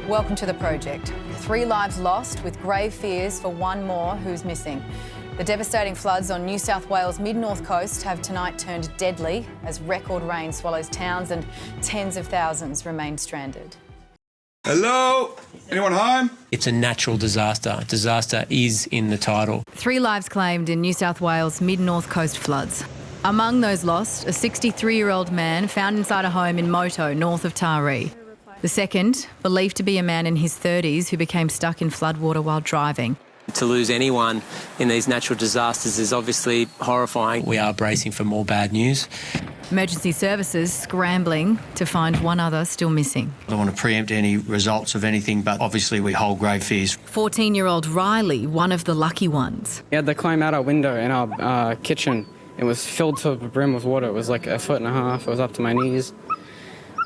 Welcome to the project. 3 lives lost with grave fears for one more who's missing. The devastating floods on New South Wales' mid-north coast have tonight turned deadly as record rain swallows towns and tens of thousands remain stranded. Hello? Anyone home? It's a natural disaster. Disaster is in the title. 3 lives claimed in New South Wales' mid-north coast floods. Among those lost, a 63-year-old man found inside a home in Moto, north of Taree. The second, believed to be a man in his 30s who became stuck in floodwater while driving. To lose anyone in these natural disasters is obviously horrifying. We are bracing for more bad news. Emergency services scrambling to find one other still missing. I don't want to preempt any results of anything, but obviously we hold grave fears. 14-year-old Riley, one of the lucky ones. We had to climb out our window in our kitchen. It was filled to the brim with water. It was like 1.5 feet. It was up to my knees.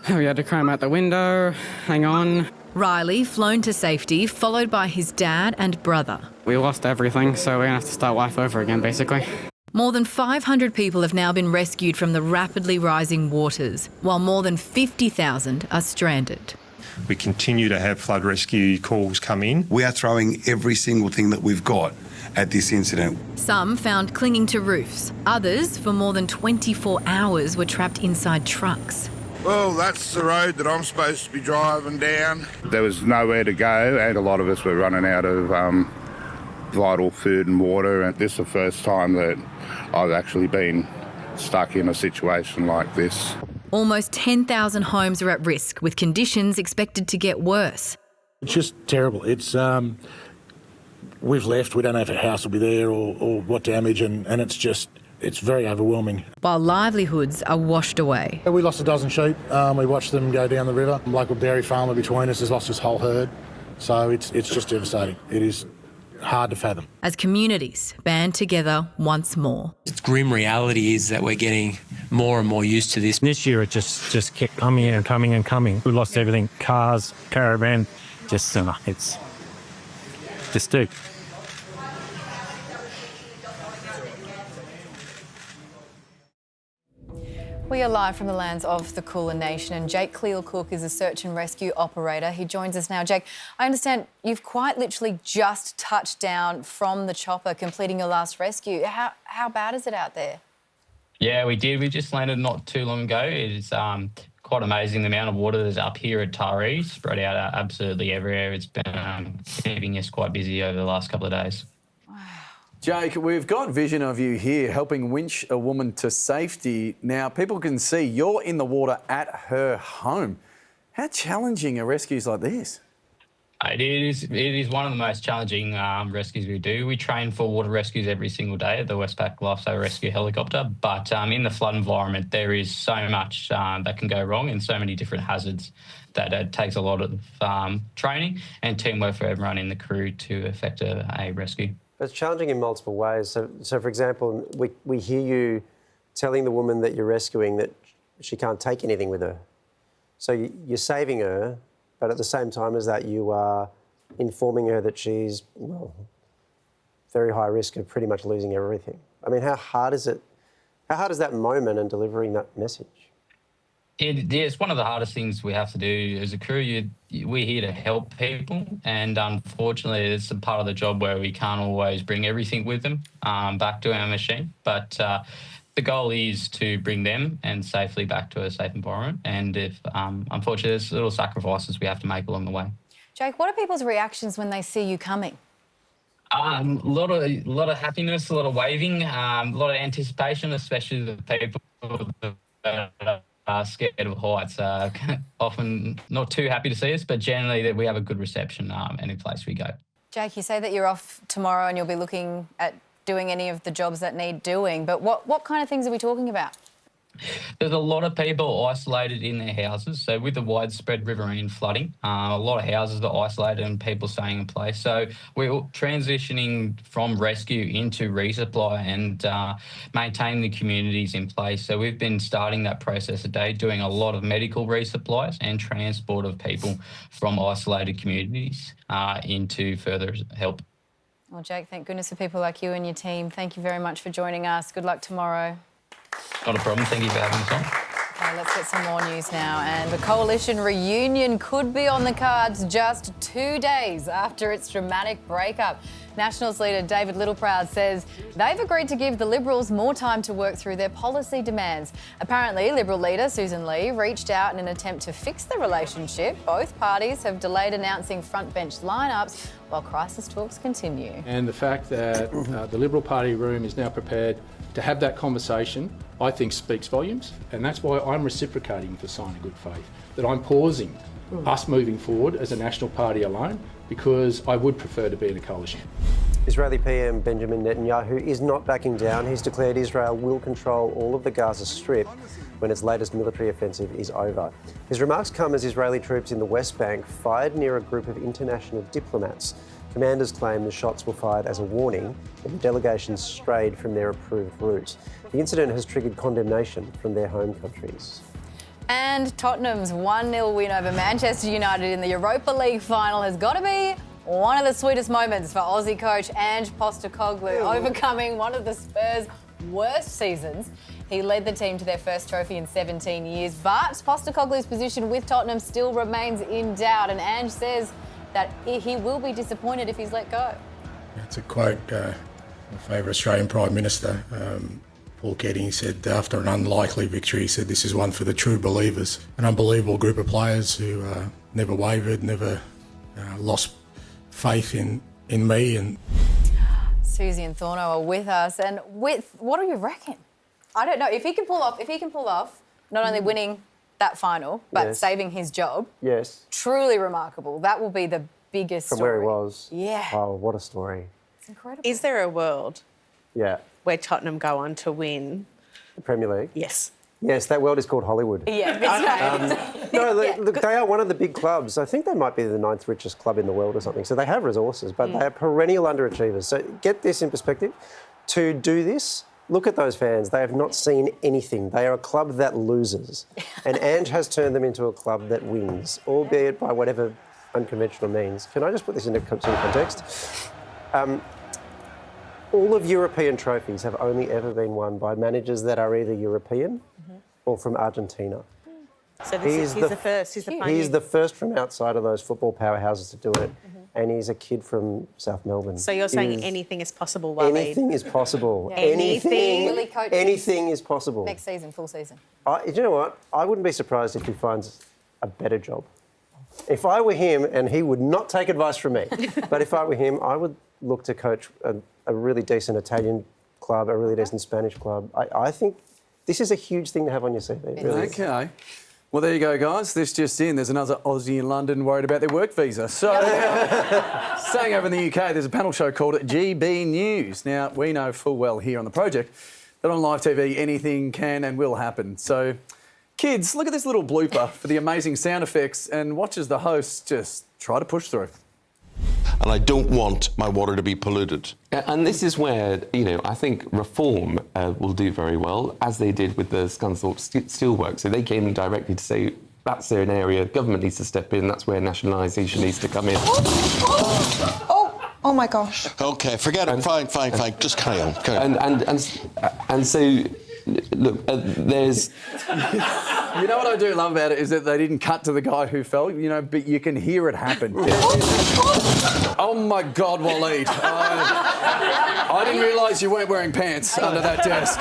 We had to climb out the window, hang on. Riley flown to safety, followed by his dad and brother. We lost everything, so we're going to have to start life over again, basically. More than 500 people have now been rescued from the rapidly rising waters, while more than 50,000 are stranded. We continue to have flood rescue calls come in. We are throwing every single thing that we've got at this incident. Some found clinging to roofs. Others, for more than 24 hours, were trapped inside trucks. Well, that's the road that I'm supposed to be driving down. There was nowhere to go, and a lot of us were running out of vital food and water, and this is the first time that I've actually been stuck in a situation like this. Almost 10,000 homes are at risk, with conditions expected to get worse. It's just terrible. It's we've left. We don't know if a house will be there or what damage, and it's very overwhelming. While livelihoods are washed away. We lost a dozen sheep. We watched them go down the river. A local dairy farmer between us has lost his whole herd. So it's just devastating. It is hard to fathom. As communities band together once more. It's grim reality is that we're getting more and more used to this. This year it just kept coming and coming and coming. We lost everything, cars, caravan, it's just deep. We are live from the lands of the Kulin Nation, and Jake Cleal-Cook is a search and rescue operator. He joins us now. Jake, I understand you've quite literally just touched down from the chopper, completing your last rescue. How bad is it out there? Yeah, we did. We just landed not too long ago. It's quite amazing the amount of water that's up here at Taree, spread out absolutely everywhere. It's been keeping us quite busy over the last couple of days. Jake, we've got vision of you here helping winch a woman to safety. Now, people can see you're in the water at her home. How challenging are rescues like this? It is one of the most challenging rescues we do. We train for water rescues every single day at the Westpac Lifesaver Rescue Helicopter, but in the flood environment, there is so much that can go wrong and so many different hazards that it takes a lot of training and teamwork for everyone in the crew to effect a rescue. It's challenging in multiple ways. So for example, we hear you telling the woman that you're rescuing that she can't take anything with her. So you're saving her, but at the same time as that, you are informing her that she's, well, very high risk of pretty much losing everything. I mean, how hard is it? How hard is that moment in delivering that message? It's one of the hardest things we have to do as a crew. We're here to help people, and unfortunately, it's a part of the job where we can't always bring everything with them back to our machine. But the goal is to bring them and safely back to a safe environment. And if unfortunately, there's little sacrifices we have to make along the way. Jake, what are people's reactions when they see you coming? A lot of happiness, a lot of waving, a lot of anticipation, especially the people that are scared of heights. Often not too happy to see us, but generally that we have a good reception any place we go. Jake, you say that you're off tomorrow and you'll be looking at doing any of the jobs that need doing, but what kind of things are we talking about? There's a lot of people isolated in their houses. So with the widespread riverine flooding, a lot of houses are isolated and people staying in place. So we're transitioning from rescue into resupply and maintaining the communities in place. So we've been starting that process today, doing a lot of medical resupplies and transport of people from isolated communities into further help. Well, Jake, thank goodness for people like you and your team. Thank you very much for joining us. Good luck tomorrow. Not a problem. Thank you for having us on. Okay, let's get some more news now. And the coalition reunion could be on the cards just 2 days after its dramatic breakup. Nationals leader David Littleproud says they've agreed to give the Liberals more time to work through their policy demands. Apparently, Liberal leader Susan Lee reached out in an attempt to fix the relationship. Both parties have delayed announcing frontbench lineups while crisis talks continue. And the fact that the Liberal Party room is now prepared to have that conversation, I think speaks volumes. And that's why I'm reciprocating for sign of good faith, that I'm pausing us moving forward as a national party alone, because I would prefer to be in a coalition. Israeli PM Benjamin Netanyahu is not backing down. He's declared Israel will control all of the Gaza Strip when its latest military offensive is over. His remarks come as Israeli troops in the West Bank fired near a group of international diplomats. Commanders claim the shots were fired as a warning when the delegation strayed from their approved route. The incident has triggered condemnation from their home countries. And Tottenham's 1-0 win over Manchester United in the Europa League final has got to be one of the sweetest moments for Aussie coach Ange Postecoglou, overcoming one of the Spurs' worst seasons. He led the team to their first trophy in 17 years, but Postecoglou's position with Tottenham still remains in doubt, and Ange says that he will be disappointed if he's let go. It's a quote my favourite Australian Prime Minister, Paul Keating, said after an unlikely victory, he said this is one for the true believers. An unbelievable group of players who never wavered, never lost faith in me. And Susie and Thorno are with us, and what do you reckon? I don't know if he can pull off not only winning that final but saving his job. Yes. Truly remarkable. That will be the biggest From story. where he was. Yeah. Oh, what a story. It's incredible. Is there a world where Tottenham go on to win The Premier League? Yes. Yes, that world is called Hollywood. Yeah. No, look, they are one of the big clubs. I think they might be the 9th richest club in the world or something. So they have resources, but they are perennial underachievers. So get this in perspective. To do this, look at those fans. They have not seen anything. They are a club that loses. And Ange has turned them into a club that wins, albeit by whatever unconventional means. Can I just put this into some context? All of European trophies have only ever been won by managers that are either European or from Argentina. So he's the first. He's the pioneer. He's the first from outside of those football powerhouses to do it, and he's a kid from South Melbourne. So you're saying anything is possible, Waleed? Anything is possible. Yeah. Anything is possible. Next season, full season. You know what? I wouldn't be surprised if he finds a better job. If I were him, and he would not take advice from me, but if I were him, I would look to coach a really decent Italian club, a really decent Spanish club. I think this is a huge thing to have on your CV. It really is. Okay. Well, there you go, guys. This just in. There's another Aussie in London worried about their work visa. So, staying over in the UK, there's a panel show called GB News. Now, we know full well here on the project that on live TV, anything can and will happen. So, kids, look at this little blooper for the amazing sound effects and watch as the hosts just try to push through. And I don't want my water to be polluted. And this is where, I think reform will do very well, as they did with the Scunthorpe Steelworks. So they came in directly to say, that's an area government needs to step in, that's where nationalisation needs to come in. Oh my gosh. OK, forget it. Fine. Just carry on. And so, look, there's... You know what I do love about it is that they didn't cut to the guy who fell, but you can hear it happen. Oh, my God, Waleed. I didn't realise you weren't wearing pants under that desk.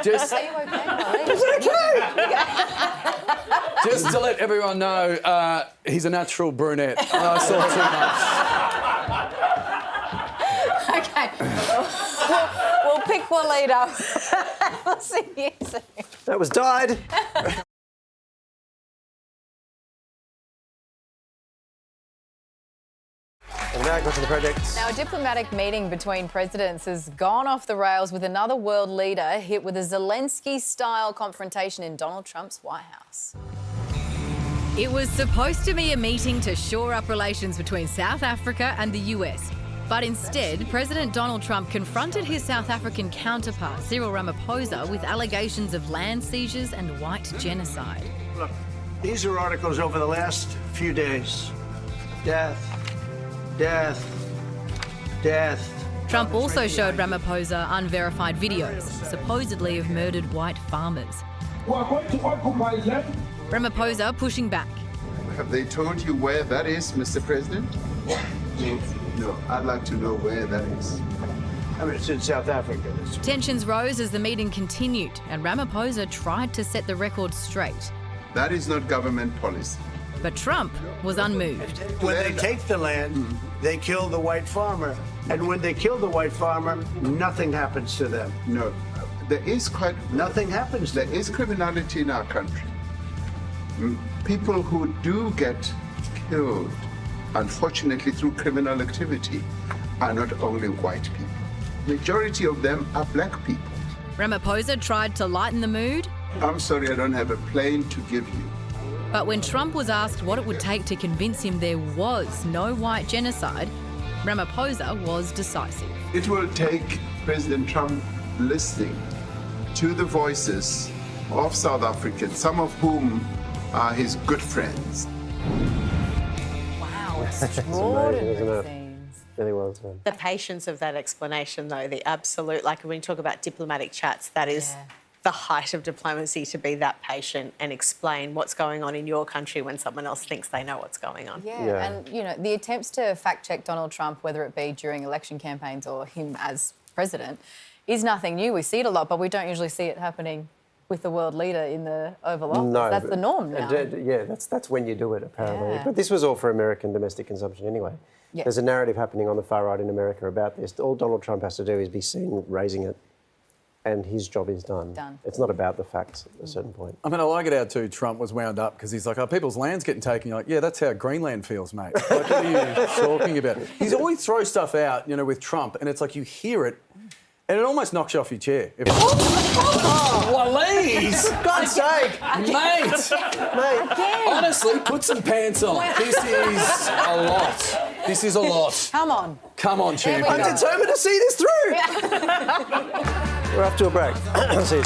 Just to let everyone know, he's a natural brunette. I saw too much. Okay. We'll pick Waleed up. We'll see you soon. That was dyed. And now go to the project. Now, a diplomatic meeting between presidents has gone off the rails with another world leader hit with a Zelensky-style confrontation in Donald Trump's White House. It was supposed to be a meeting to shore up relations between South Africa and the US. But instead, President Donald Trump confronted his South African counterpart, Cyril Ramaphosa, with allegations of land seizures and white genocide. Look, these are articles over the last few days. Death. Trump also showed Ramaphosa unverified videos, supposedly of murdered white farmers. We are going to occupy land. Ramaphosa pushing back. Have they told you where that is, Mr. President? No, I'd like to know where that is. I mean, it's in South Africa. Tensions rose as the meeting continued, and Ramaphosa tried to set the record straight. That is not government policy. But Trump was unmoved. When they take the land, they kill the white farmer. And when they kill the white farmer, nothing happens to them. No, there is nothing happens. There is criminality in our country. People who do get killed, unfortunately through criminal activity, are not only white people. Majority of them are black people. Ramaphosa tried to lighten the mood. I'm sorry, I don't have a plane to give you. But when Trump was asked what it would take to convince him there was no white genocide, Ramaphosa was decisive. It will take President Trump listening to the voices of South Africans, some of whom are his good friends. Wow, It's amazing, isn't it? Really well done. The patience of that explanation, though, the absolute, like when you talk about diplomatic chats, that is the height of diplomacy, to be that patient and explain what's going on in your country when someone else thinks they know what's going on. Yeah, and, you know, the attempts to fact-check Donald Trump, whether it be during election campaigns or him as president, is nothing new. We see it a lot, but we don't usually see it happening with the world leader in the Oval Office. No, that's the norm now. Yeah, that's when you do it, apparently. Yeah. But this was all for American domestic consumption anyway. Yeah. There's a narrative happening on the far right in America about this. All Donald Trump has to do is be seen raising it, and his job is done. It's not about the facts at a certain point. I mean, I like it how, too, Trump was wound up because he's like, oh, people's land's getting taken. You're like, yeah, that's how Greenland feels, mate. Like, what are you talking about? He's always throw stuff out, you know, with Trump, and it's like you hear it, and it almost knocks you off your chair. Please! God's sake! Mate! Honestly, put some pants on. This is a lot. This is a lot. Come on. Come on, champion. I'm determined to see this through. We're off to a break. See you.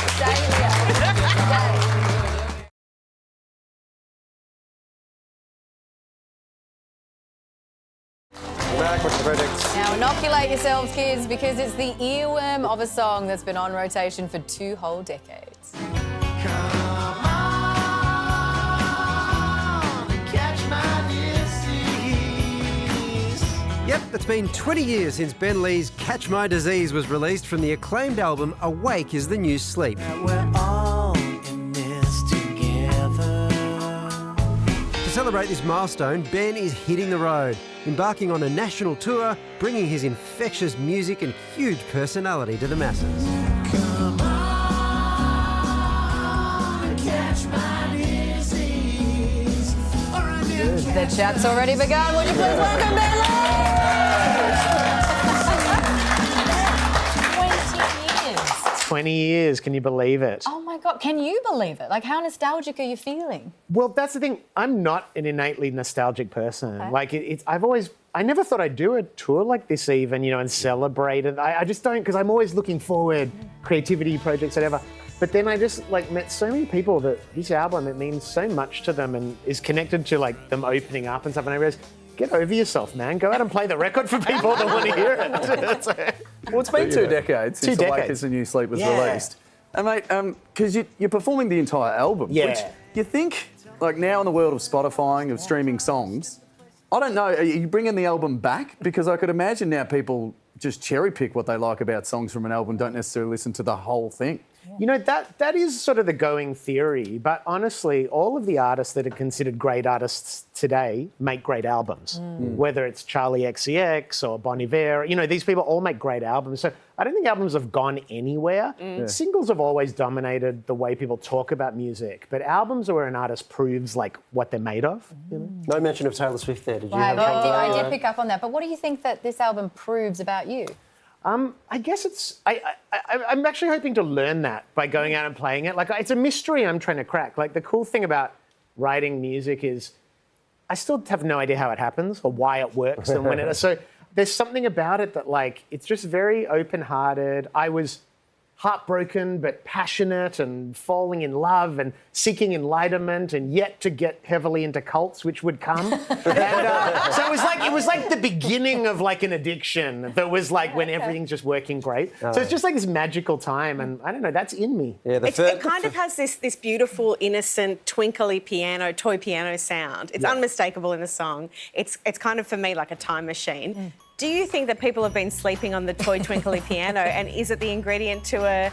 Back with the verdict. Now inoculate yourselves, kids, because it's the earworm of a song that's been on rotation for 2 whole decades. Yep, it's been 20 years since Ben Lee's Catch My Disease was released from the acclaimed album Awake is the New Sleep. We're all in this together. To celebrate this milestone, Ben is hitting the road, embarking on a national tour, bringing his infectious music and huge personality to the masses. Come on, catch my disease. The chat's already begun. Would you please welcome Ben Lee? 20 years, can you believe it? Oh my God, can you believe it? Like, how nostalgic are you feeling? Well, that's the thing. I'm not an innately nostalgic person. Okay. Like, I never thought I'd do a tour like this even, you know, and celebrate it. I just don't, because I'm always looking forward, creativity projects, whatever. But then I just, like, met so many people that this album, it means so much to them and is connected to, like, them opening up and stuff. And I realized, get over yourself, man. Go out and play the record for people that want to hear it. Well, it's been 2 decades since 2 Awake decades. is the New Sleep was Yeah. released. And, mate, because you're performing the entire album, which you think, like, now in the world of Spotifying, of streaming songs, I don't know, are you bringing the album back? Because I could imagine now people just cherry pick what they like about songs from an album, don't necessarily listen to the whole thing. You know, that is sort of the going theory, but honestly, all of the artists that are considered great artists today make great albums. Whether it's Charlie XCX or Bon Iver, you know, these people all make great albums. So I don't think albums have gone anywhere. Singles have always dominated the way people talk about music, but albums are where an artist proves, like, what they're made of. You know? No mention of Taylor Swift there, did you? Right, I did pick up on that, but what do you think that this album proves about you? I guess it's... I'm actually hoping to learn that by going out and playing it. Like, it's a mystery I'm trying to crack. Like, the cool thing about writing music is I still have no idea how it happens or why it works and when it... So there's something about it that, like, it's just very open-hearted. I was heartbroken but passionate and falling in love and seeking enlightenment and yet to get heavily into cults, which would come. And, so it was like the beginning of like an addiction that was like when everything's just working great. So it's just like this magical time, and I don't know, that's in me. Yeah, It kind of has this beautiful, innocent, twinkly piano, toy piano sound. It's unmistakable in the song. It's kind of, for me, like a time machine. Do you think that people have been sleeping on the toy twinkly piano, and is it the ingredient to a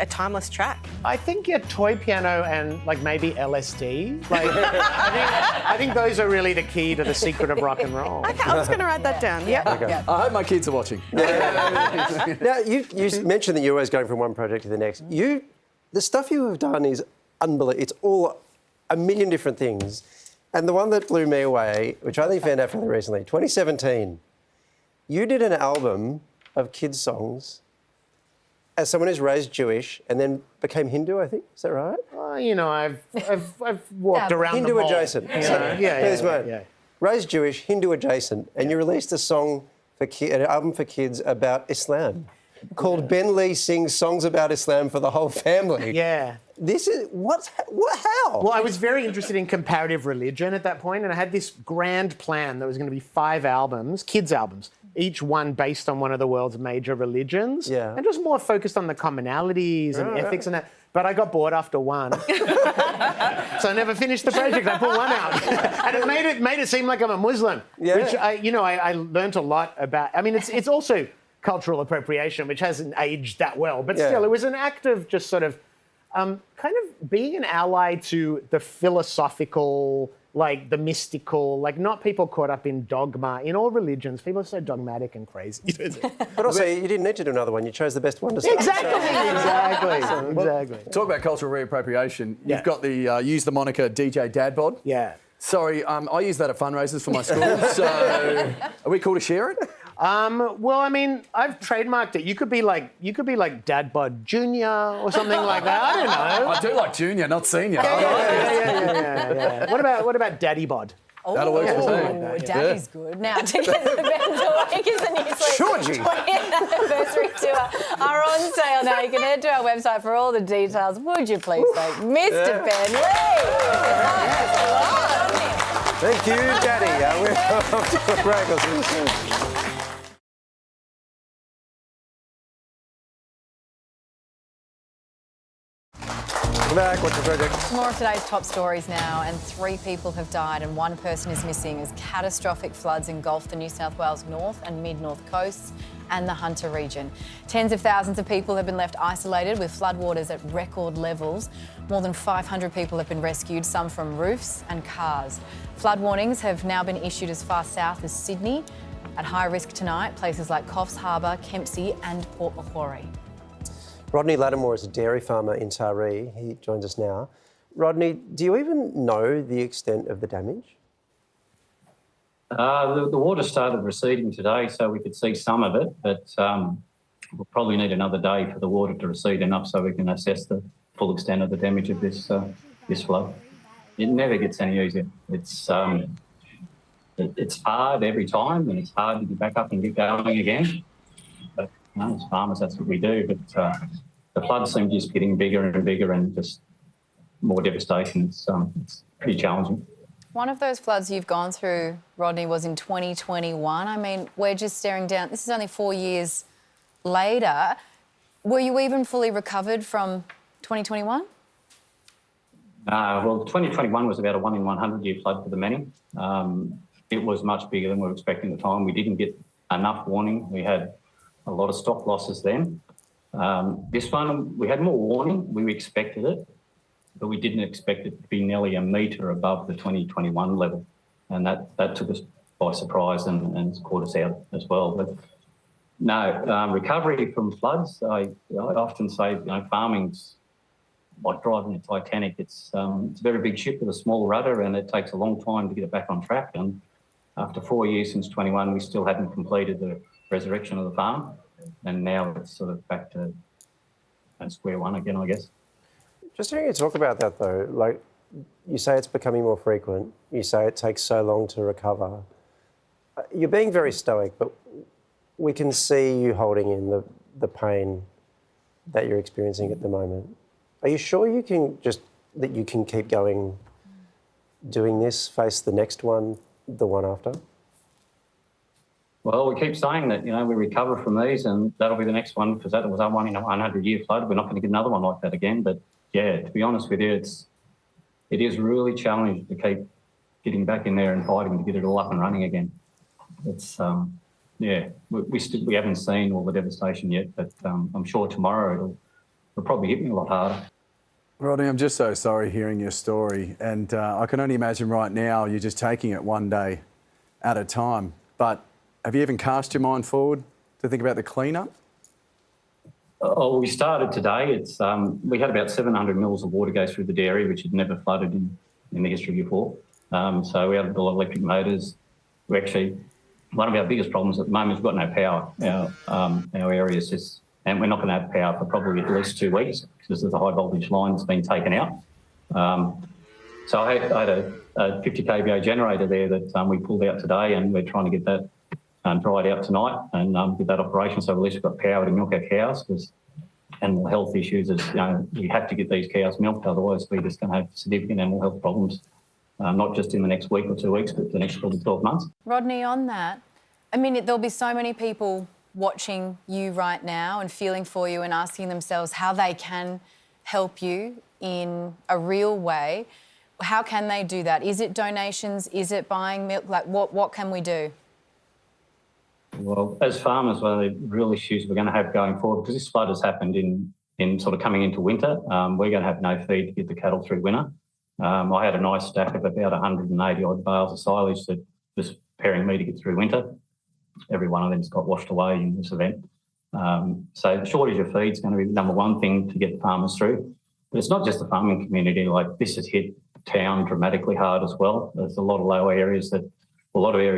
timeless track? I think toy piano and like maybe LSD. Like I think those are really the key to the secret of rock and roll. Okay, I was going to write that down. Yeah. Okay. I hope my kids are watching. Now, you mentioned that you're always going from one project to the next. The stuff you have done is unbelievable. It's all a million different things. And the one that blew me away, which I only found out fairly recently, 2017, you did an album of kids' songs as someone who's raised Jewish and then became Hindu, I think. Is that right? I've walked around Hindu the mall. adjacent. Yeah. Raised Jewish, Hindu adjacent, and you released a song an album for kids about Islam called Ben Lee Sings Songs About Islam for the Whole Family. Yeah. This is how? Well, I was very interested in comparative religion at that point, and I had this grand plan that was going to be 5 albums, kids' albums, each one based on one of the world's major religions, and just more focused on the commonalities and ethics and that. But I got bored after one, so I never finished the project. I put one out, and it made it seem like I'm a Muslim, which I learnt a lot about. I mean, it's also cultural appropriation, which hasn't aged that well, but still, it was an act of just sort of kind of being an ally to the philosophical, like the mystical, like not people caught up in dogma. In all religions, people are so dogmatic and crazy. But also, you didn't need to do another one. You chose the best one to start. Exactly. Talk about cultural reappropriation. You've got the use the moniker DJ Dad Bod. Yeah. Sorry, I use that at fundraisers for my school. So, are we cool to share it? Well, I mean, I've trademarked it. You could be like Dad Bod Junior or something like that. I don't know. I do like Junior, not Senior. Yeah. What about Daddy Bod? That'll work for me. Daddy's good. Now, tickets for Ben Awakens and Newsletter 20th anniversary tour are on sale now. You can head to our website for all the details. Would you please say, Mr. Ben Lee? Thank you, Daddy. We're off to a break. I'll see you soon. Back. What's the project? More of today's top stories now, and 3 people have died and 1 person is missing as catastrophic floods engulf the New South Wales north and mid-north coasts and the Hunter region. Tens of thousands of people have been left isolated with floodwaters at record levels. More than 500 people have been rescued, some from roofs and cars. Flood warnings have now been issued as far south as Sydney. At high risk tonight, places like Coffs Harbour, Kempsey and Port Macquarie. Rodney Lattimore is a dairy farmer in Taree. He joins us now. Rodney, do you even know the extent of the damage? The water started receding today, so we could see some of it, but we'll probably need another day for the water to recede enough so we can assess the full extent of the damage of this flood. It never gets any easier. It's hard every time, and it's hard to get back up and get going again. But as farmers, that's what we do. But the floods seem just getting bigger and bigger, and just more devastation. It's pretty challenging. One of those floods you've gone through, Rodney, was in 2021. I mean, we're just staring down. This is only 4 years later. Were you even fully recovered from 2021? Well, 2021 was about a 1 in 100 year flood for the Manning. It was much bigger than we were expecting at the time. We didn't get enough warning. We had a lot of stock losses then. This one, we had more warning. We expected it, but we didn't expect it to be nearly a metre above the 2021 level. And that took us by surprise and caught us out as well. But no, recovery from floods, I often say, farming's like driving a Titanic. It's a very big ship with a small rudder, and it takes a long time to get it back on track. And after 4 years since 21, we still hadn't completed the resurrection of the farm. And now it's sort of back to square one again, I guess. Just hearing you talk about that, though, like you say it's becoming more frequent. You say it takes so long to recover. You're being very stoic, but we can see you holding in the pain that you're experiencing at the moment. Are you sure you can keep going, doing this, face the next one, the one after? Well, we keep saying that, we recover from these and that'll be the next one because that was our 1 in a 100-year flood. We're not going to get another one like that again. But, yeah, to be honest with you, it is really challenging to keep getting back in there and fighting to get it all up and running again. It's, we haven't seen all the devastation yet, but I'm sure tomorrow it'll probably hit me a lot harder. Rodney, I'm just so sorry hearing your story. And I can only imagine right now you're just taking it one day at a time. But have you even cast your mind forward to think about the clean-up? Oh, we started today. It's we had about 700 mils of water go through the dairy, which had never flooded in the history before. So we had a lot of electric motors. We actually, one of our biggest problems at the moment is we've got no power. Our area is just, and we're not going to have power for probably at least 2 weeks because there's a high voltage line that's been taken out. So I had a 50 kVA generator there that we pulled out today, and we're trying to get that dried out tonight and get that operation so at least we've got power to milk our cows because animal health issues is, we have to get these cows milked, otherwise we're just going to have significant animal health problems, not just in the next week or 2 weeks, but the next probably 12 months. Rodney, on that, I mean, there'll be so many people watching you right now and feeling for you and asking themselves how they can help you in a real way. How can they do that? Is it donations? Is it buying milk? Like, what can we do? Well, as farmers, one of the real issues we're going to have going forward, because this flood has happened in sort of coming into winter, we're going to have no feed to get the cattle through winter. I had a nice stack of about 180 odd bales of silage that was preparing me to get through winter. Every one of them's got washed away in this event. So the shortage of feed is going to be the number one thing to get farmers through. But it's not just the farming community. Like, this has hit town dramatically hard as well. There's a lot of low areas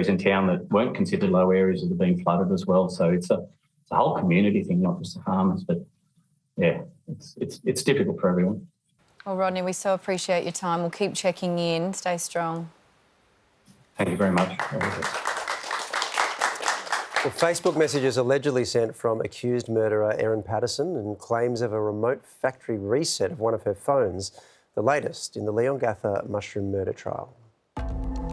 in town that weren't considered low areas that have been flooded as well. So it's a whole community thing, not just the farmers. But yeah, it's difficult for everyone. Well, Rodney, we so appreciate your time. We'll keep checking in. Stay strong. Thank you very much. Well, Facebook messages allegedly sent from accused murderer Erin Patterson and claims of a remote factory reset of one of her phones, the latest in the Leongatha mushroom murder trial.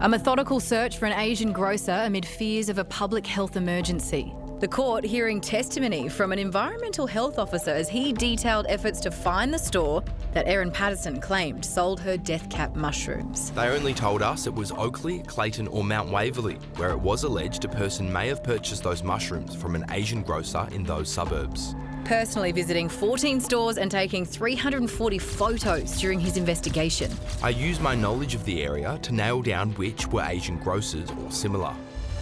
A methodical search for an Asian grocer amid fears of a public health emergency. The court hearing testimony from an environmental health officer as he detailed efforts to find the store that Erin Patterson claimed sold her death cap mushrooms. They only told us it was Oakley, Clayton or Mount Waverley, where it was alleged a person may have purchased those mushrooms from an Asian grocer in those suburbs. Personally visiting 14 stores and taking 340 photos during his investigation. I used my knowledge of the area to nail down which were Asian grocers or similar.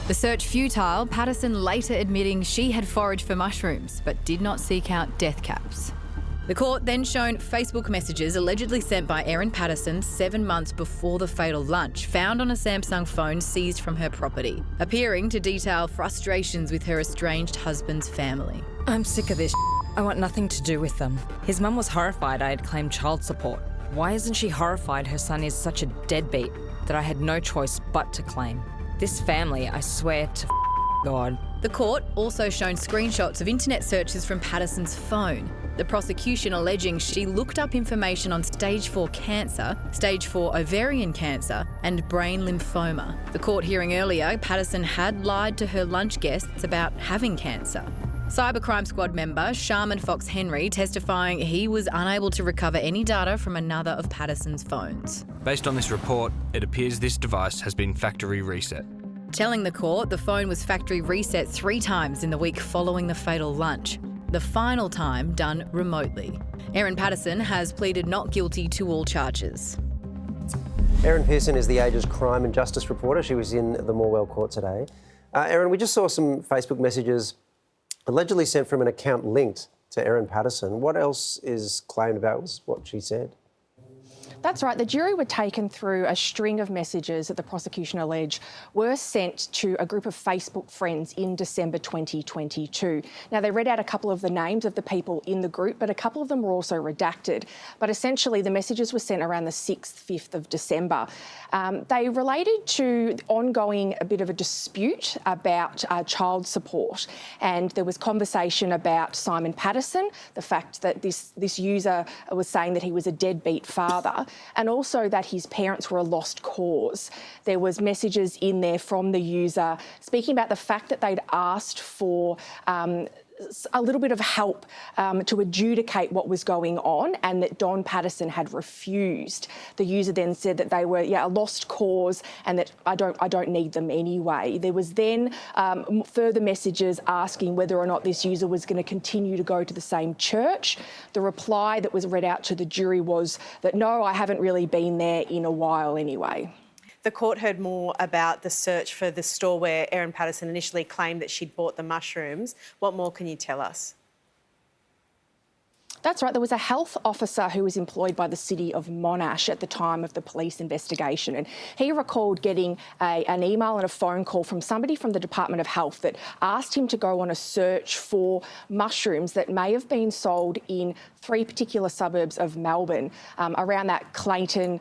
The search futile, Patterson later admitting she had foraged for mushrooms but did not seek out death caps. The court then shown Facebook messages allegedly sent by Erin Patterson 7 months before the fatal lunch, found on a Samsung phone seized from her property, appearing to detail frustrations with her estranged husband's family. I'm sick of this. I want nothing to do with them. His mum was horrified I had claimed child support. Why isn't she horrified her son is such a deadbeat that I had no choice but to claim? This family, I swear to God. The court also shown screenshots of internet searches from Patterson's phone. The prosecution alleging she looked up information on stage 4 cancer, stage 4 ovarian cancer, and brain lymphoma. The court hearing earlier, Patterson had lied to her lunch guests about having cancer. Cybercrime Squad member Sharman Fox Henry testifying he was unable to recover any data from another of Patterson's phones. Based on this report, it appears this device has been factory reset. Telling the court the phone was factory reset 3 times in the week following the fatal lunch, the final time done remotely. Erin Patterson has pleaded not guilty to all charges. Erin Pearson is the Age's crime and justice reporter. She was in the Morwell court today. Erin, we just saw some Facebook messages allegedly sent from an account linked to Erin Patterson. What else is claimed about what she said? That's right. The jury were taken through a string of messages that the prosecution allege were sent to a group of Facebook friends in December 2022. Now, they read out a couple of the names of the people in the group, but a couple of them were also redacted. But essentially, the messages were sent around the 6th, 5th of December. They related to ongoing a bit of a dispute about child support. And there was conversation about Simon Patterson, the fact that this user was saying that he was a deadbeat father, and also that his parents were a lost cause. There was messages in there from the user speaking about the fact that they'd asked for a little bit of help to adjudicate what was going on, and that Don Patterson had refused. The user then said that they were a lost cause and that I don't need them anyway. There was then further messages asking whether or not this user was going to continue to go to the same church. The reply that was read out to the jury was that no, I haven't really been there in a while anyway. The court heard more about the search for the store where Erin Patterson initially claimed that she'd bought the mushrooms. What more can you tell us? That's right. There was a health officer who was employed by the city of Monash at the time of the police investigation, and he recalled getting an email and a phone call from somebody from the Department of Health that asked him to go on a search for mushrooms that may have been sold in 3 particular suburbs of Melbourne, around that Clayton,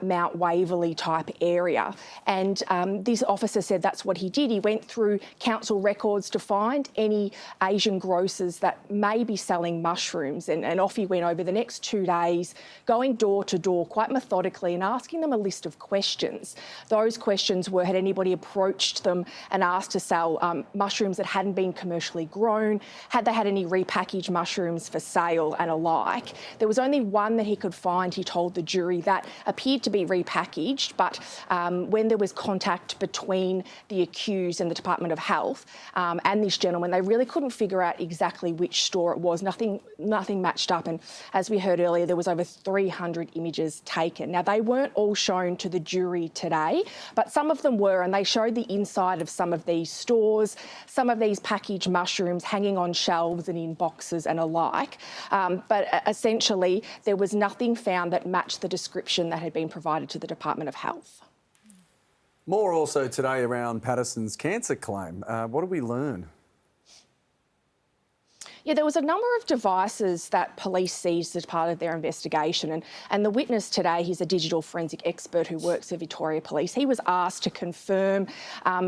Mount Waverley type area. And this officer said that's what he did. He went through council records to find any Asian grocers that may be selling mushrooms, and off he went over the next 2 days, going door to door quite methodically and asking them a list of questions. Those questions were, had anybody approached them and asked to sell mushrooms that hadn't been commercially grown? Had they had any repackaged mushrooms for sale and alike? There was only one that he could find, he told the jury, that appeared to be repackaged, but when there was contact between the accused and the Department of Health and this gentleman, they really couldn't figure out exactly which store it was. Nothing matched up, and as we heard earlier, there was over 300 images taken. Now, they weren't all shown to the jury today, but some of them were, and they showed the inside of some of these stores, some of these packaged mushrooms hanging on shelves and in boxes and alike. But essentially, there was nothing found that matched the description that had been provided to the Department of Health. More also today around Patterson's cancer claim. What did we learn? Yeah, there was a number of devices that police seized as part of their investigation, and the witness today, he's a digital forensic expert who works for Victoria Police. He was asked to confirm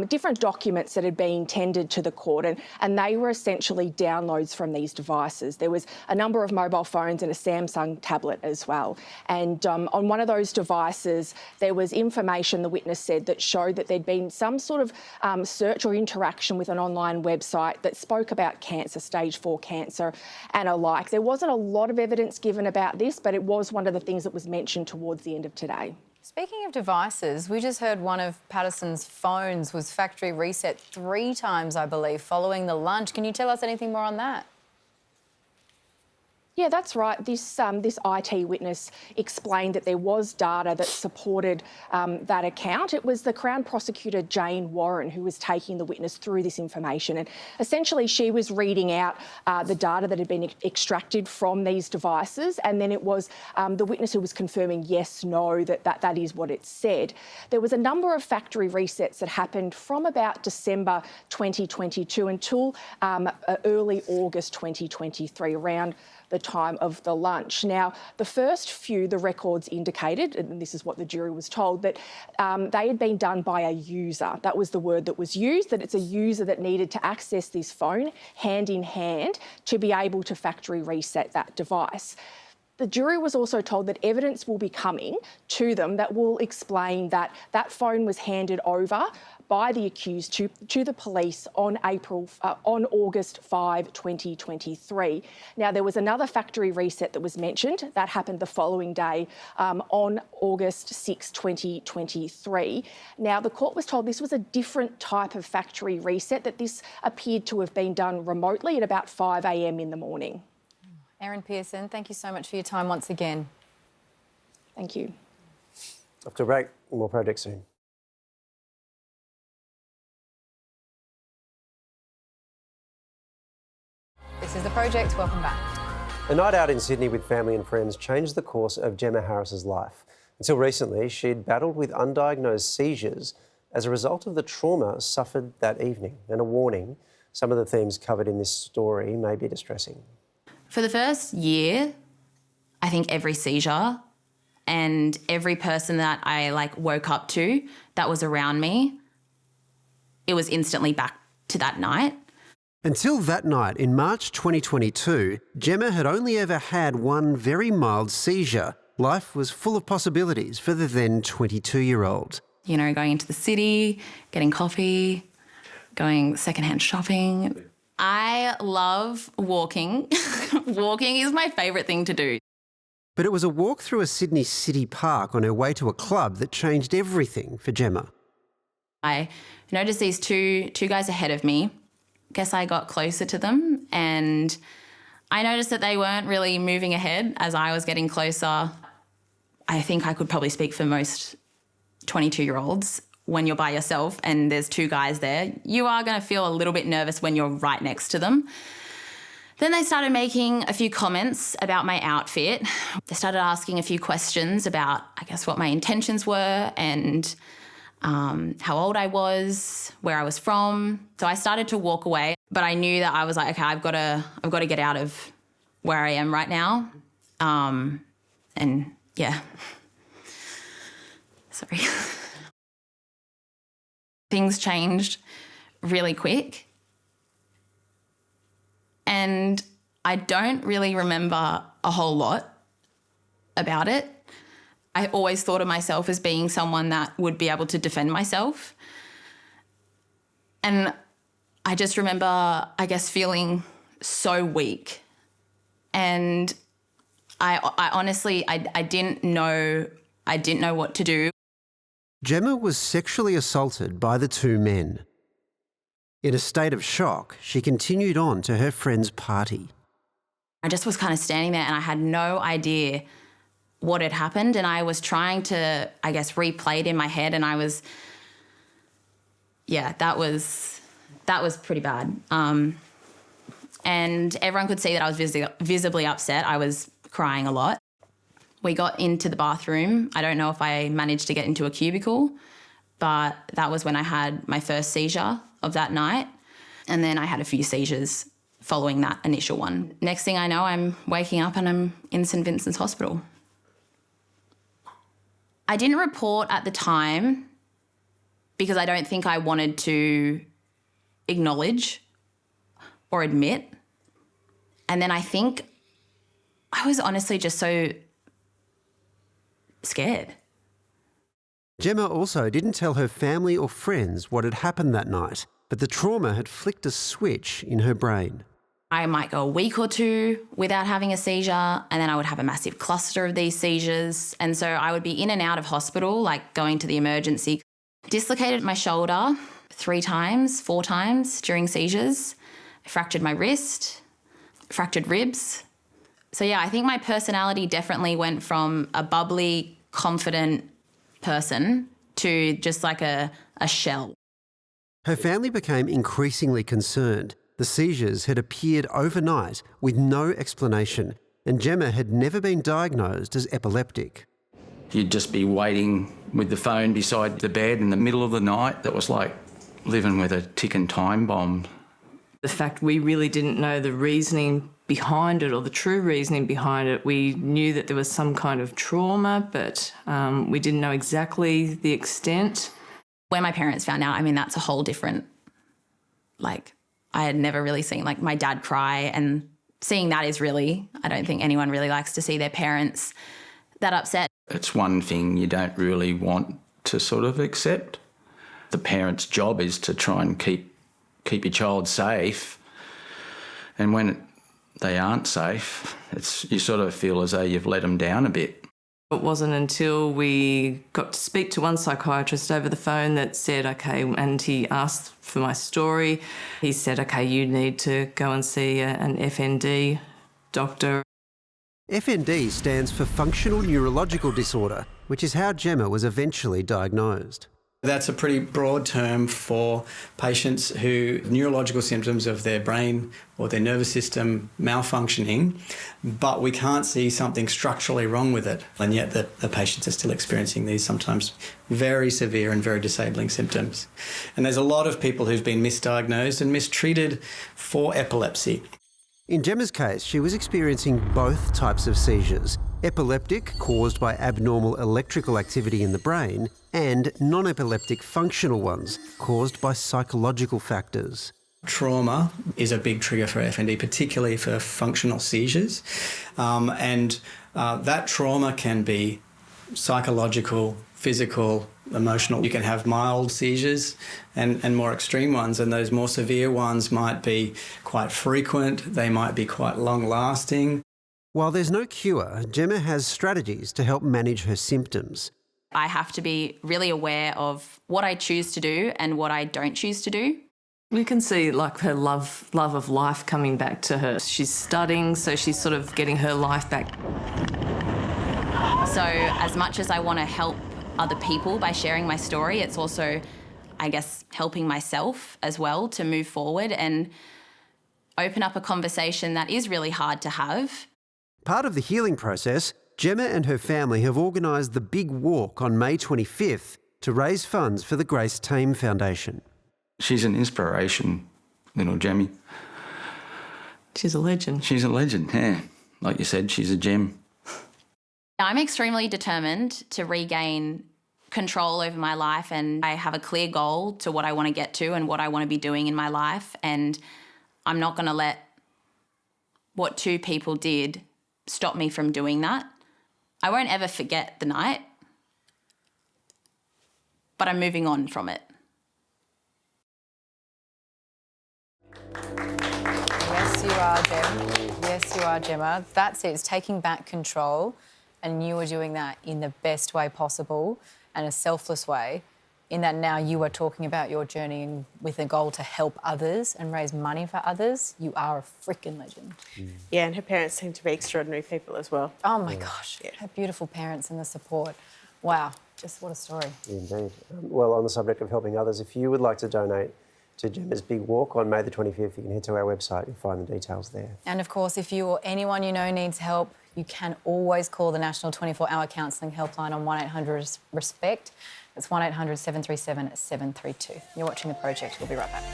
different documents that had been tendered to the court, and they were essentially downloads from these devices. There was a number of mobile phones and a Samsung tablet as well. And on one of those devices, there was information, the witness said, that showed that there'd been some sort of search or interaction with an online website that spoke about cancer, stage 4 cancer and alike. There wasn't a lot of evidence given about this, but it was one of the things that was mentioned towards the end of today. Speaking of devices, we just heard one of Patterson's phones was factory reset 3 times, I believe, following the lunch. Can you tell us anything more on that? Yeah, that's right. This IT witness explained that there was data that supported that account. It was the Crown Prosecutor Jane Warren who was taking the witness through this information, and essentially she was reading out the data that had been extracted from these devices, and then it was the witness who was confirming yes, no, that is what it said. There was a number of factory resets that happened from about December 2022 until early August 2023, around the time of the lunch. Now, the first few, the records indicated, and this is what the jury was told, that they had been done by a user. That was the word that was used, that it's a user that needed to access this phone hand in hand to be able to factory reset that device. The jury was also told that evidence will be coming to them that will explain that that phone was handed over by the accused to the police on August 5, 2023. Now, there was another factory reset that was mentioned. That happened the following day on August 6, 2023. Now, the court was told this was a different type of factory reset, that this appeared to have been done remotely at about 5 a.m. in the morning. Erin Pearson, thank you so much for your time once again. Thank you. After a break, more projects soon. This is The Project. Welcome back. A night out in Sydney with family and friends changed the course of Gemma Harris's life. Until recently, she'd battled with undiagnosed seizures as a result of the trauma suffered that evening. And a warning, some of the themes covered in this story may be distressing. For the first year, I think every seizure and every person that I woke up to that was around me, it was instantly back to that night. Until that night in March 2022, Gemma had only ever had one very mild seizure. Life was full of possibilities for the then 22-year-old. You know, going into the city, getting coffee, going secondhand shopping. I love walking. Walking is my favourite thing to do. But it was a walk through a Sydney city park on her way to a club that changed everything for Gemma. I noticed these two guys ahead of me. Guess I got closer to them and I noticed that they weren't really moving ahead as I was getting closer. I think I could probably speak for most 22-year-olds. When you're by yourself and there's two guys there, you are going to feel a little bit nervous when you're right next to them. Then they started making a few comments about my outfit. They started asking a few questions about, I guess, what my intentions were and how old I was, where I was from. So I started to walk away, but I knew that I was like, okay, I've got to get out of where I am right now. And yeah, sorry. Things changed really quick. And I don't really remember a whole lot about it. I always thought of myself as being someone that would be able to defend myself. And I just remember, I guess, feeling so weak. And I honestly didn't know what to do. Gemma was sexually assaulted by the two men. In a state of shock, she continued on to her friend's party. I just was kind of standing there and I had no idea what had happened, and I was trying to, I guess, replay it in my head, and I was, yeah, that was pretty bad. And everyone could see that I was visibly upset. I was crying a lot. We got into the bathroom. I don't know if I managed to get into a cubicle, but that was when I had my first seizure of that night. And then I had a few seizures following that initial one. Next thing I know, I'm waking up and I'm in St Vincent's Hospital. I didn't report at the time because I don't think I wanted to acknowledge or admit. And then I think I was honestly just so scared. Gemma also didn't tell her family or friends what had happened that night, but the trauma had flicked a switch in her brain. I might go a week or two without having a seizure, and then I would have a massive cluster of these seizures. And so I would be in and out of hospital, like going to the emergency. Dislocated my shoulder 4 times during seizures. I fractured my wrist, fractured ribs. So yeah, I think my personality definitely went from a bubbly, confident person to just like a shell. Her family became increasingly concerned. The seizures had appeared overnight with no explanation, and Gemma had never been diagnosed as epileptic. You'd just be waiting with the phone beside the bed in the middle of the night. That was like living with a ticking time bomb. The fact we really didn't know the reasoning behind it or the true reasoning behind it. We knew that there was some kind of trauma, but we didn't know exactly the extent. When my parents found out, I mean, that's a whole different, I had never really seen, my dad cry, and seeing that is really, I don't think anyone really likes to see their parents that upset. It's one thing you don't really want to sort of accept. The parent's job is to try and keep your child safe, and when they aren't safe, you sort of feel as though you've let them down a bit. It wasn't until we got to speak to one psychiatrist over the phone that said, okay, and he asked for my story. He said, okay, you need to go and see an FND doctor. FND stands for Functional Neurological Disorder, which is how Gemma was eventually diagnosed. That's a pretty broad term for patients who have neurological symptoms of their brain or their nervous system malfunctioning, but we can't see something structurally wrong with it, and yet the patients are still experiencing these sometimes very severe and very disabling symptoms. And there's a lot of people who've been misdiagnosed and mistreated for epilepsy. In Gemma's case, she was experiencing both types of seizures, epileptic, caused by abnormal electrical activity in the brain, and non-epileptic functional ones, caused by psychological factors. Trauma is a big trigger for FND, particularly for functional seizures. That trauma can be psychological, physical, emotional. You can have mild seizures and more extreme ones, and those more severe ones might be quite frequent, they might be quite long-lasting. While there's no cure, Gemma has strategies to help manage her symptoms. I have to be really aware of what I choose to do and what I don't choose to do. We can see like her love of life coming back to her. She's studying, so she's sort of getting her life back. So as much as I want to help other people by sharing my story, it's also, I guess, helping myself as well to move forward and open up a conversation that is really hard to have. Part of the healing process, Gemma and her family have organised the Big Walk on May 25th to raise funds for the Grace Tame Foundation. She's an inspiration, little Jemmy. She's a legend. She's a legend, yeah. Like you said, she's a gem. I'm extremely determined to regain control over my life, and I have a clear goal to what I want to get to and what I want to be doing in my life, and I'm not going to let what two people did stop me from doing that. I won't ever forget the night, but I'm moving on from it. Yes, you are, Gem. Yes, you are, Gemma. That's it. It's taking back control, and you are doing that in the best way possible and a selfless way, in that now you are talking about your journey with a goal to help others and raise money for others. You are a freaking legend. Yeah, and her parents seem to be extraordinary people as well. Oh, my gosh. Her beautiful parents and the support. Wow, just what a story. Indeed. Well, on the subject of helping others, if you would like to donate to Gemma's Big Walk on May the 25th, you can head to our website and find the details there. And, of course, if you or anyone you know needs help, you can always call the National 24-Hour Counselling Helpline on 1-800-RESPECT. That's 1-800-737-732. You're watching The Project. We'll be right back.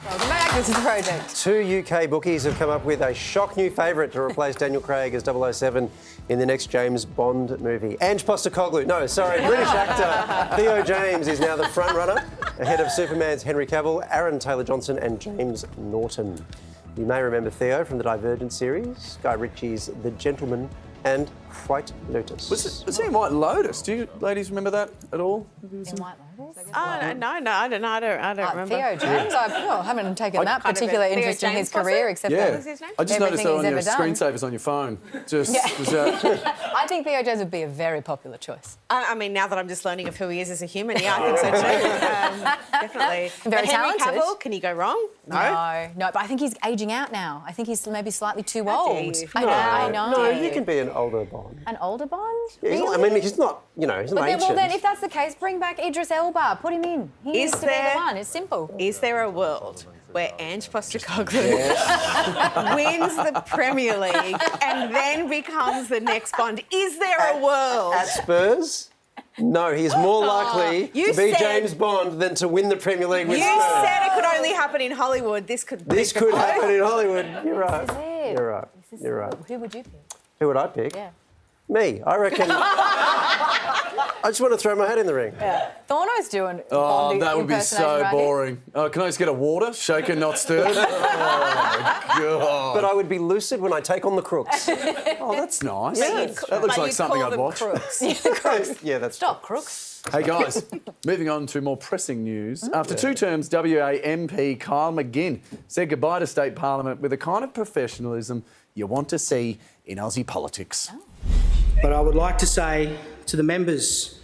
Welcome back. This is The Project. 2 UK bookies have come up with a shock new favourite to replace Daniel Craig as 007 in the next James Bond movie. Ange Postecoglou, British actor Theo James is now the front-runner, ahead of Superman's Henry Cavill, Aaron Taylor-Johnson and James Norton. You may remember Theo from the Divergent series, Guy Ritchie's The Gentleman and White Lotus. Was he in White Lotus? Do you ladies remember that at all? In White Lotus? No, I don't remember. Theo James? I haven't taken that particular interest in his career, except for I just noticed that on your screensavers on your phone. I think Theo James would be a very popular choice. I mean, now that I'm just learning of who he is as a human, yeah, I think so too. Definitely. Very Henry talented. Cavill, can he go wrong? No, but I think he's ageing out now. I think he's maybe slightly too old. I know. No, he can be an older Bond. An older Bond? Yeah, Really? he's not, he's not ancient. Well, then, if that's the case, bring back Idris Elba. Put him in. He needs to be the one. It's simple. Is there a world where Ange Postecoglou wins the Premier League and then becomes the next Bond? Is there a world? At Spurs? No, he's more likely to be James Bond than to win the Premier League with Spurs. You said it could only happen in Hollywood. This could happen in Hollywood. You're right. This is it. You're right. You're right. Who would you pick? Who would I pick? Yeah. Me, I reckon. I just want to throw my hat in the ring. Yeah. Thorno's doing Oh, that would be so boring. Oh, can I just get a water? Shaken, not stirred? Oh, my God. But I would be lucid when I take on the crooks. Oh, that's nice. Yeah. That looks like something I'd watch. Yeah, that's Stop, crooks. Hey, guys, moving on to more pressing news. After 2 terms, WA MP Kyle McGinn said goodbye to State Parliament with the kind of professionalism you want to see in Aussie politics. But I would like to say to the members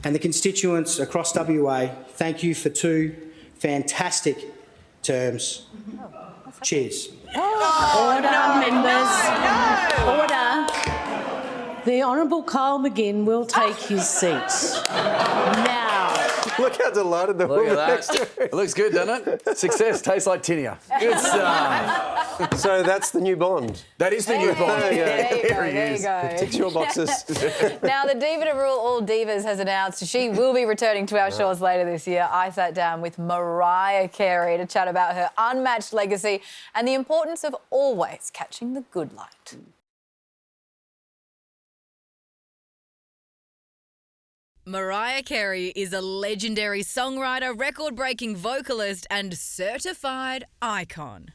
and the constituents across WA, thank you for 2 fantastic terms. Cheers. Order, members. Order. The Honourable Kyle McGinn will take his seat. Now. Look how delighted the woman next to her. It looks good, doesn't it? Success tastes like tinea. Good stuff. So that's the new Bond. That is the new Bond. There you go. Ticks your boxes. Now, the diva to rule all divas has announced she will be returning to our shores later this year. I sat down with Mariah Carey to chat about her unmatched legacy and the importance of always catching the good light. Mariah Carey is a legendary songwriter, record-breaking vocalist and certified icon.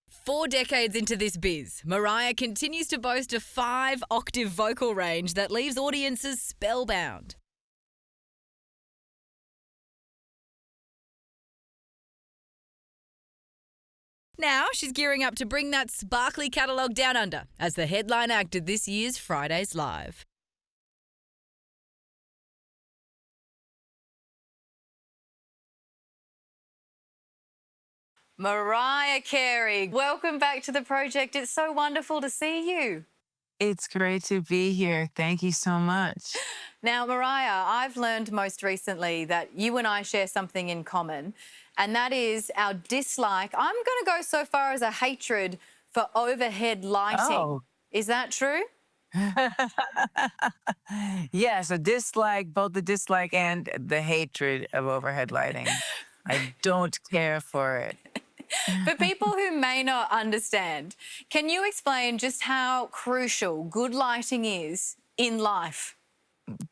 Four decades into this biz, Mariah continues to boast a 5-octave vocal range that leaves audiences spellbound. Now she's gearing up to bring that sparkly catalogue down under as the headline act at this year's Fridays Live. Mariah Carey, welcome back to the project. It's so wonderful to see you. It's great to be here. Thank you so much. Now, Mariah, I've learned most recently that you and I share something in common, and that is our dislike. I'm going to go so far as a hatred for overhead lighting. Oh. Is that true? Yes, a dislike, both the dislike and the hatred of overhead lighting. I don't care for it. For people who may not understand, can you explain just how crucial good lighting is in life?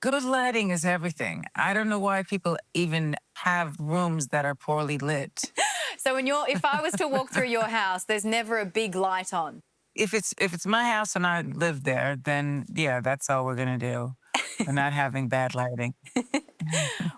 Good lighting is everything. I don't know why people even have rooms that are poorly lit. So if I was to walk through your house, there's never a big light on? If it's my house and I live there, then yeah, that's all we're gonna do. We're not having bad lighting.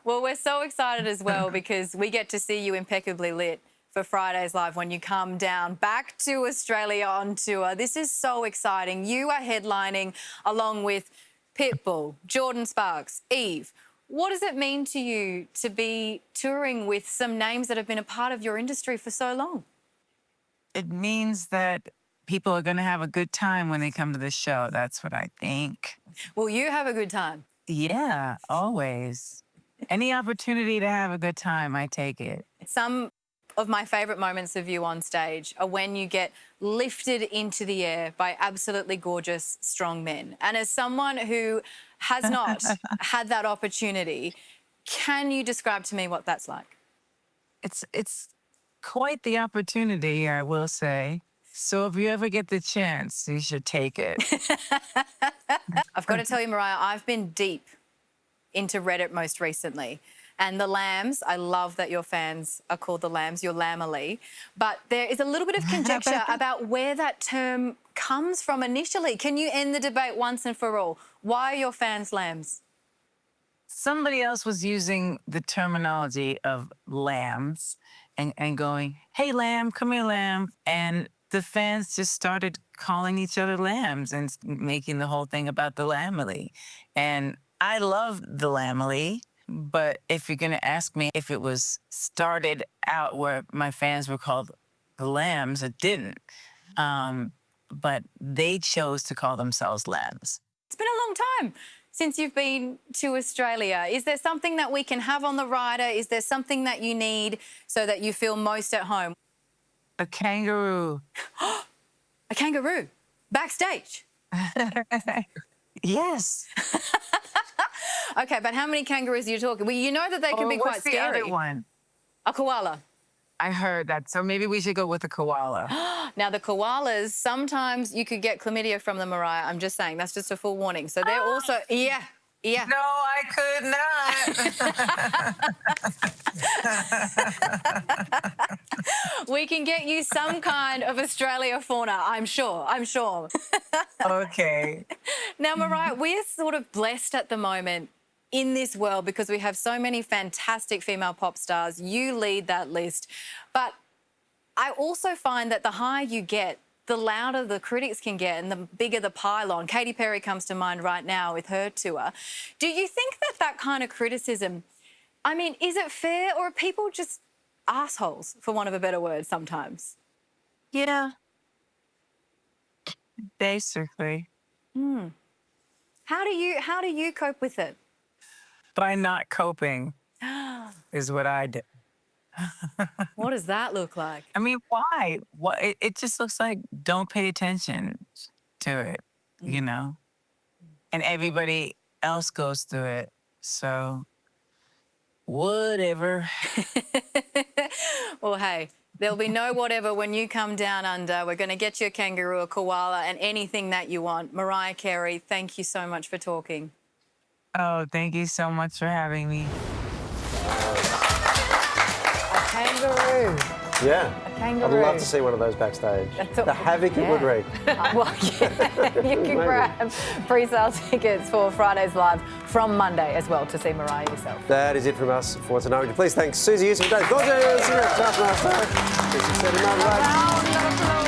Well, we're so excited as well because we get to see you impeccably lit for Fridays Live when you come down back to Australia on tour. This is so exciting. You are headlining along with Pitbull, Jordan Sparks, Eve. What does it mean to you to be touring with some names that have been a part of your industry for so long? It means that people are going to have a good time when they come to the show. That's what I think. Will you have a good time? Yeah, always. Any opportunity to have a good time, I take it. Some of my favourite moments of you on stage are when you get lifted into the air by absolutely gorgeous, strong men. And as someone who has not had that opportunity, can you describe to me what that's like? It's quite the opportunity, I will say. So if you ever get the chance, you should take it. I've got to tell you, Mariah, I've been deep into Reddit most recently. And the Lambs, I love that your fans are called the Lambs, you're Lamely. But there is a little bit of conjecture about where that term comes from initially. Can you end the debate once and for all? Why are your fans Lambs? Somebody else was using the terminology of lambs and going, hey, lamb, come here, lamb. And the fans just started calling each other lambs and making the whole thing about the Lamely. And I love the Lamely. But if you're going to ask me if it was started out where my fans were called the Lambs, it didn't. But they chose to call themselves Lambs. It's been a long time since you've been to Australia. Is there something that we can have on the rider? Is there something that you need so that you feel most at home? A kangaroo. A kangaroo? Backstage? Yes. Okay, but how many kangaroos are you talking? Well, you know that they can be quite scary. What's the other one? A koala. I heard that, so maybe we should go with a koala. Now, the koalas, sometimes you could get chlamydia from them, Mariah. I'm just saying, that's just a full warning. So they're also, yeah. No, I could not. We can get you some kind of Australia fauna, I'm sure. Okay. Now, Mariah, we're sort of blessed at the moment in this world because we have so many fantastic female pop stars. You lead that list. But I also find that the higher you get, the louder the critics can get and the bigger the pylon. Katy Perry comes to mind right now with her tour. Do you think that that kind of criticism, I mean, is it fair or are people just assholes, for want of a better word, sometimes? Yeah. Basically. How do you cope with it? By not coping is what I do. What does that look like? I mean, why? What? It just looks like don't pay attention to it, you know? And everybody else goes through it. So, whatever. Well, hey, there'll be no whatever when you come down under. We're going to get you a kangaroo, a koala, and anything that you want. Mariah Carey, thank you so much for talking. Oh, thank you so much for having me. A kangaroo. Yeah. A kangaroo. I'd love to see one of those backstage. The havoc it would wreak. Well, yeah, you can grab pre-sale tickets for Friday's Live from Monday as well to see Mariah yourself. That is it from us for tonight. Would you please thank Susie Houston, Dave Gorgeous, Taskmaster, 679 Right.